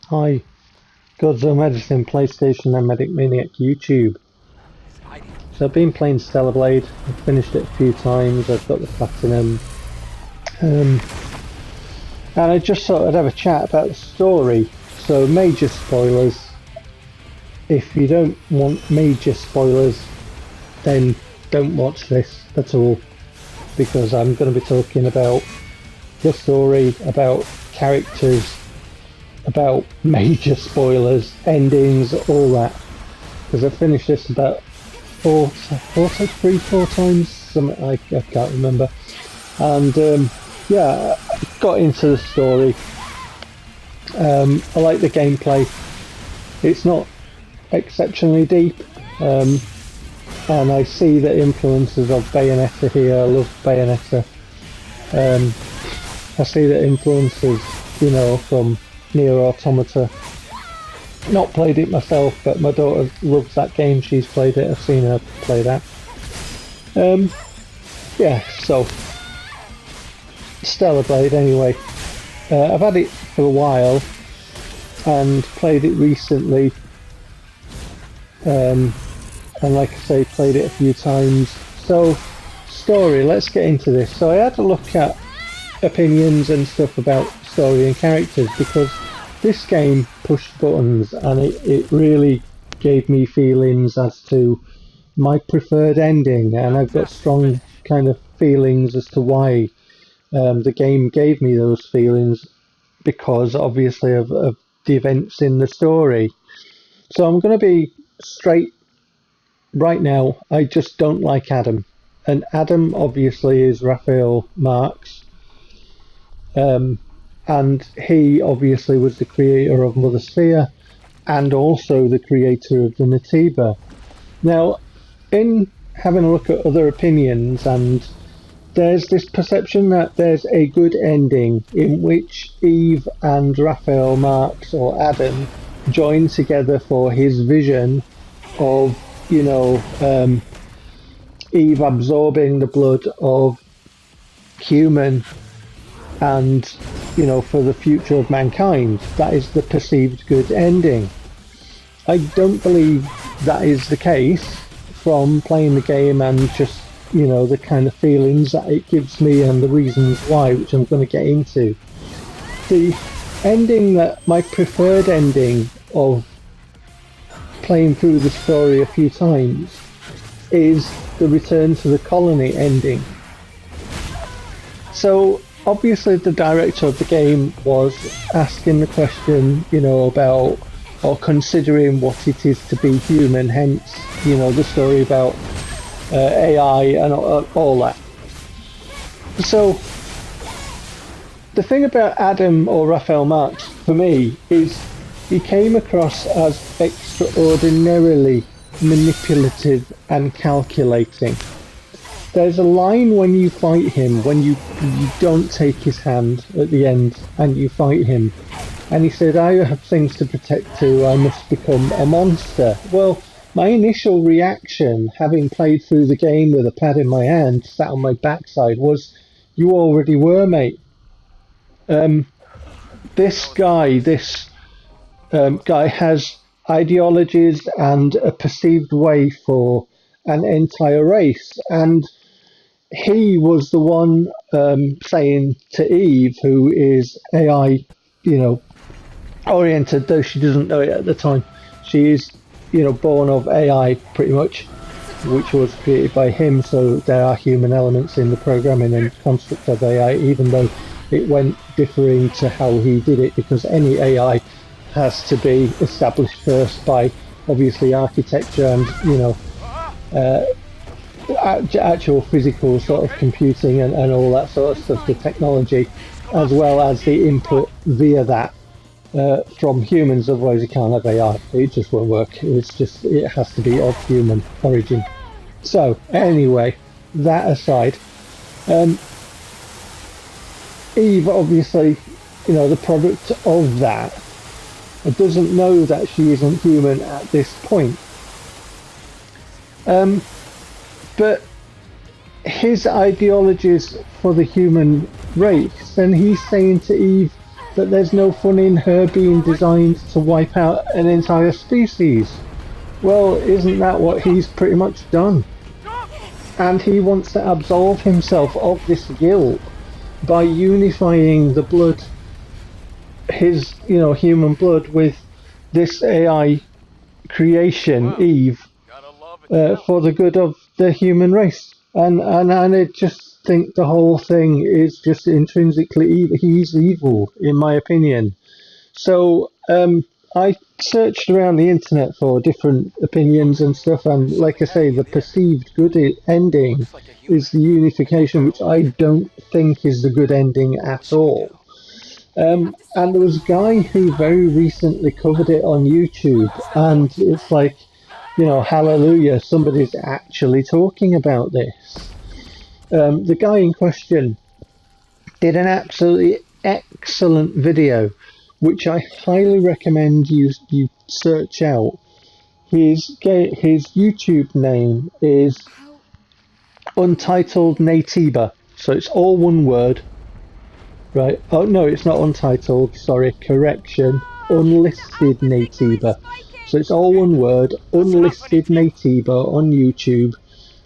Hi, Godzo Medicine, PlayStation and Medic Maniac YouTube. So I've been playing Stellar Blade, I've finished it a few times, I've got the Platinum. And I just thought I'd have a chat about the story. So major spoilers. If you don't want major spoilers, then don't watch this at all. Because I'm going to be talking about the story, about characters, about major spoilers, endings, all that. Because I've finished this about four times, something I can't remember. And yeah, I got into the story. I like the gameplay. It's not exceptionally deep, and I see the influences of Bayonetta here. I love Bayonetta. I see the influences, you know, from Nier Automata. Not played it myself, but my daughter loves that game. She's played it. I've seen her play that. Yeah, so Stellar Blade anyway. I've had it for a while and played it recently. And like I say, played it a few times. So, story, let's get into this. So I had to look at opinions and stuff about story and characters because this game pushed buttons and it really gave me feelings as to my preferred ending, and I've got strong kind of feelings as to why the game gave me those feelings, because obviously of the events in the story. So I'm going to be straight right now. I just don't like Adam, and Adam obviously is Raphael Marx, and he obviously was the creator of Mother Sphere and also the creator of the Natiba. Now, in having a look at other opinions, and there's this perception that there's a good ending in which Eve and Raphael Marx, or Adam, join together for his vision of, you know, Eve absorbing the blood of human and, you know, for the future of mankind. That is the perceived good ending. I don't believe that is the case from playing the game and just, you know, the kind of feelings that it gives me and the reasons why, which I'm going to get into. The ending that my preferred ending of playing through the story a few times is the return to the colony ending. So obviously the director of the game was asking the question, you know, about or considering what it is to be human, hence, you know, the story about AI and all that. So the thing about Adam, or Raphael Marx, for me, is he came across as extraordinarily manipulative and calculating. There's a line when you fight him, when you don't take his hand at the end and you fight him, and he said, I have things to protect too, I must become a monster. Well, my initial reaction, having played through the game with a pad in my hand, sat on my backside, was, you already were, mate. This guy has ideologies and a perceived way for an entire race, and he was the one saying to Eve, who is AI, you know, oriented, though she doesn't know it at the time. She is, you know, born of AI pretty much, which was created by him, so there are human elements in the programming and construct of AI, even though it went differing to how he did it, because any AI has to be established first by obviously architecture and, you know, actual physical sort of computing and all that sort of stuff, the technology, as well as the input via that from humans. Otherwise you can't have AI, it just won't work. It's just, it has to be of human origin. So anyway, that aside, Eve obviously, you know, the product of that, doesn't know that she isn't human at this point. But his ideologies for the human race, then he's saying to Eve but there's no fun in her being designed to wipe out an entire species. Well, isn't that what he's pretty much done? And he wants to absolve himself of this guilt by unifying the blood, his, human blood, with this AI creation, Eve, for the good of the human race. And I just think the whole thing is just intrinsically evil. He's evil, in my opinion. So I searched around the internet for different opinions and stuff, and like I say, the perceived good ending is the unification, which I don't think is the good ending at all. And there was a guy who very recently covered it on YouTube, and it's like, hallelujah, somebody's actually talking about this. The guy in question did an absolutely excellent video, which I highly recommend you search out. His YouTube name is Untitled Naytiba, so it's all one word. Right. Oh, no, it's not untitled. Sorry, correction. Unlisted Naytiba. So it's all one word, Unlisted Naytiba on YouTube.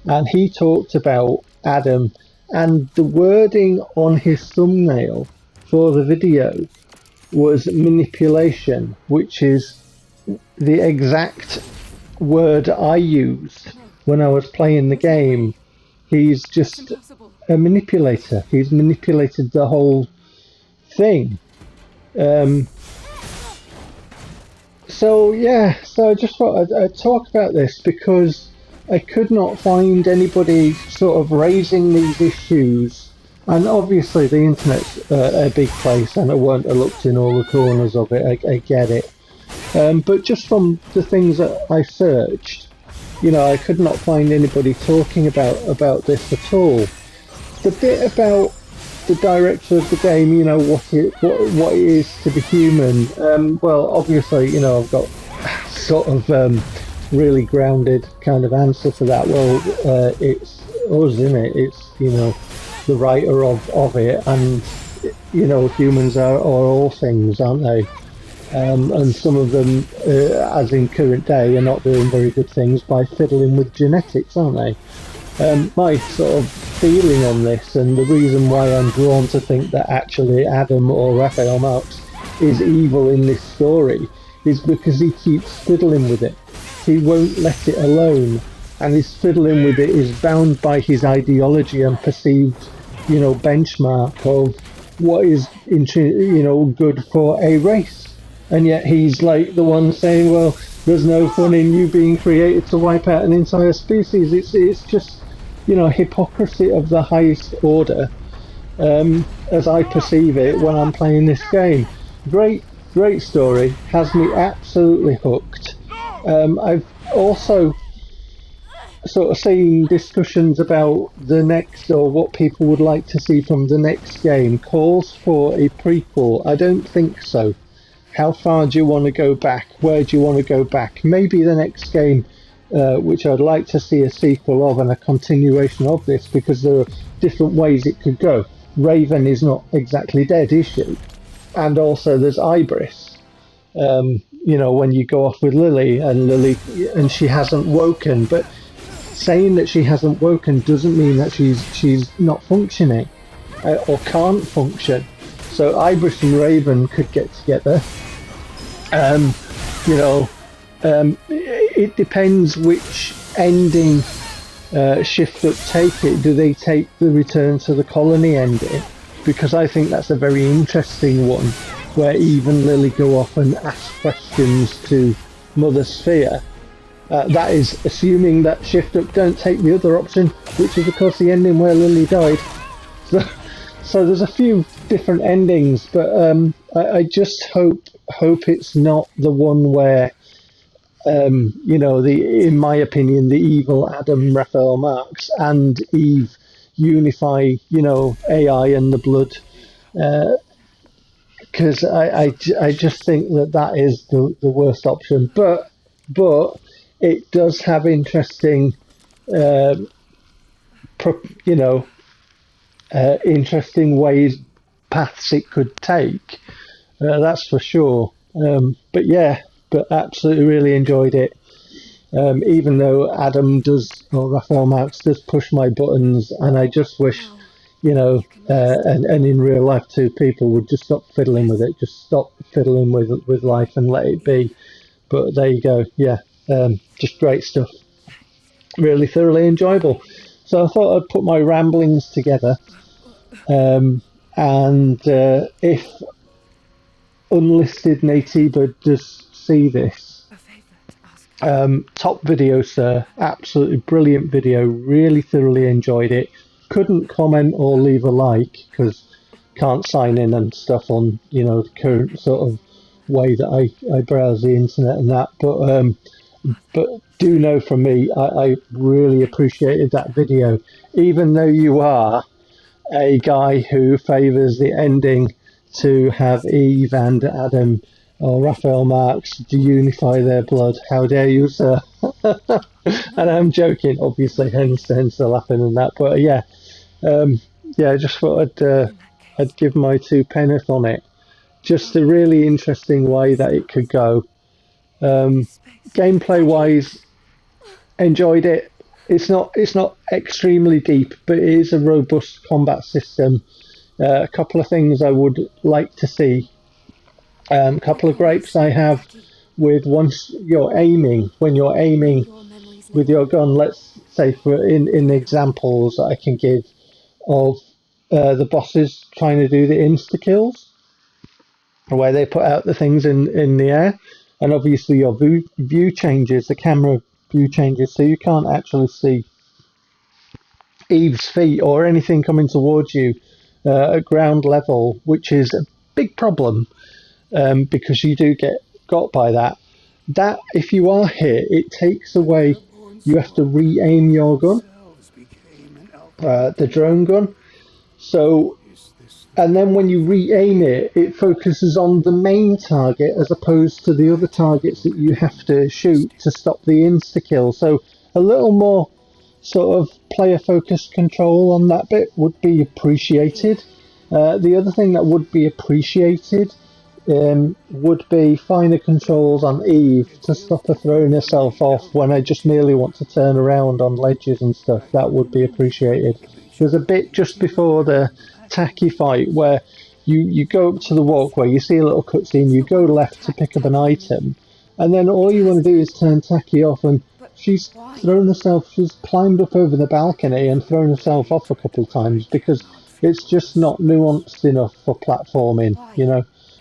And he talked about Adam, and the wording on his thumbnail for the video was manipulation, which is the exact word I used when I was playing the game. He's just a manipulator. He's manipulated the whole thing. So I just thought I'd talk about this because I could not find anybody sort of raising these issues. And obviously the internet's a big place, and I won't have looked in all the corners of it, I get it. But just from the things that I searched, I could not find anybody talking about this at all. The bit about the director of the game, what it is to be human. Well, obviously, I've got sort of really grounded kind of answer to that. Well, it's us, isn't it? It's the writer of it, and humans are all things, aren't they? And some of them, as in current day, are not doing very good things by fiddling with genetics, aren't they? My sort of feeling on this, and the reason why I'm drawn to think that actually Adam or Raphael Marx is evil in this story, is because he keeps fiddling with it. He won't let it alone, and his fiddling with it is bound by his ideology and perceived, benchmark of what is, good for a race. And yet he's like the one saying, well, there's no fun in you being created to wipe out an entire species. It's just, hypocrisy of the highest order, as I perceive it when I'm playing this game. Great story, has me absolutely hooked. I've also sort of seen discussions about the next, or what people would like to see from the next game, calls for a prequel. I don't think so. How far do you want to go back? Where do you want to go back? Maybe the next game, which I'd like to see a sequel of and a continuation of this, because there are different ways it could go. Raven is not exactly dead, is she? And also there's Ibris. When you go off with Lily, and she hasn't woken, but saying that she hasn't woken doesn't mean that she's not functioning, or can't function. So Ibris and Raven could get together. It depends which ending Shift Up take it. Do they take the Return to the Colony ending? Because I think that's a very interesting one, where Eve and Lily go off and ask questions to Mother Sphere. That is assuming that Shift Up don't take the other option, which is of course the ending where Lily died. So there's a few different endings, but I just hope it's not the one where in my opinion, the evil Adam Raphael Marx and Eve unify, AI and the blood, because I just think that is the worst option. But it does have interesting, interesting paths it could take. that's for sure. But yeah, but absolutely really enjoyed it. Even though Adam does, or Raphael Marx does push my buttons, and I just wish, and in real life too, people would just stop fiddling with it, just stop fiddling with life and let it be. But there you go, yeah, just great stuff. Really thoroughly enjoyable. So I thought I'd put my ramblings together, and if unlisted Natiba does see this, top video, sir. Absolutely brilliant video. Really thoroughly enjoyed it. Couldn't comment or leave a like because can't sign in and stuff on the current sort of way that I browse the internet and that. But do know from me, I really appreciated that video, even though you are a guy who favours the ending to have Eve and Adam or Raphael Marx deunify their blood. How dare you, sir? And I'm joking, obviously, hence the laughing and that. But yeah, I just thought I'd give my two penneth on it. Just a really interesting way that it could go. Gameplay wise, enjoyed it. It's not extremely deep, but it is a robust combat system. A couple of things I would like to see. A couple of gripes I have with when you're aiming with your gun. Let's say in examples that I can give of the bosses trying to do the insta kills, where they put out the things in the air, and obviously your view changes, the camera view changes, so you can't actually see Eve's feet or anything coming towards you at ground level, which is a big problem because you do get got by that. That if you are hit, it takes away. You have to re-aim your gun, the drone gun. So, and then when you re-aim it, it focuses on the main target as opposed to the other targets that you have to shoot to stop the insta-kill. So a little more sort of player-focused control on that bit would be appreciated. The other thing that would be appreciated would be finer controls on Eve to stop her throwing herself off when I just merely want to turn around on ledges and stuff. That would be appreciated. There's a bit just before the tacky fight where you go up to the walkway, you see a little cutscene, you go left to pick up an item, and then all you want to do is turn tacky off, and she's climbed up over the balcony and thrown herself off a couple of times because it's just not nuanced enough for platforming,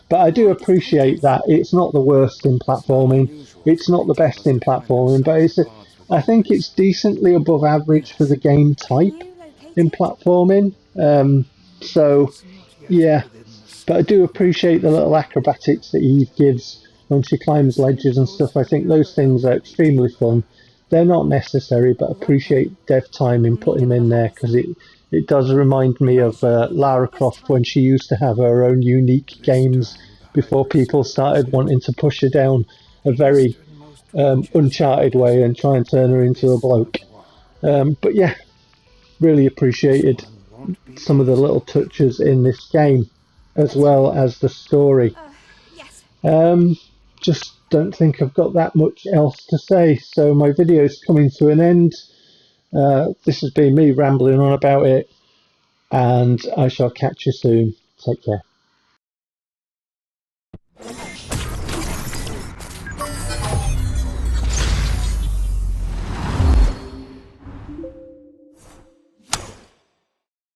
But I do appreciate that it's not the worst in platforming, it's not the best in platforming, but I think it's decently above average for the game type in platforming. So, yeah, but I do appreciate the little acrobatics that Eve gives when she climbs ledges and stuff. I think those things are extremely fun. They're not necessary, but appreciate dev time in putting them in there because it does remind me of Lara Croft when she used to have her own unique games before people started wanting to push her down a very Uncharted way and try and turn her into a bloke. But yeah, really appreciated some of the little touches in this game as well as the story. Just don't think I've got that much else to say, so my video's coming to an end. This has been me rambling on about it, and I shall catch you soon. Take care.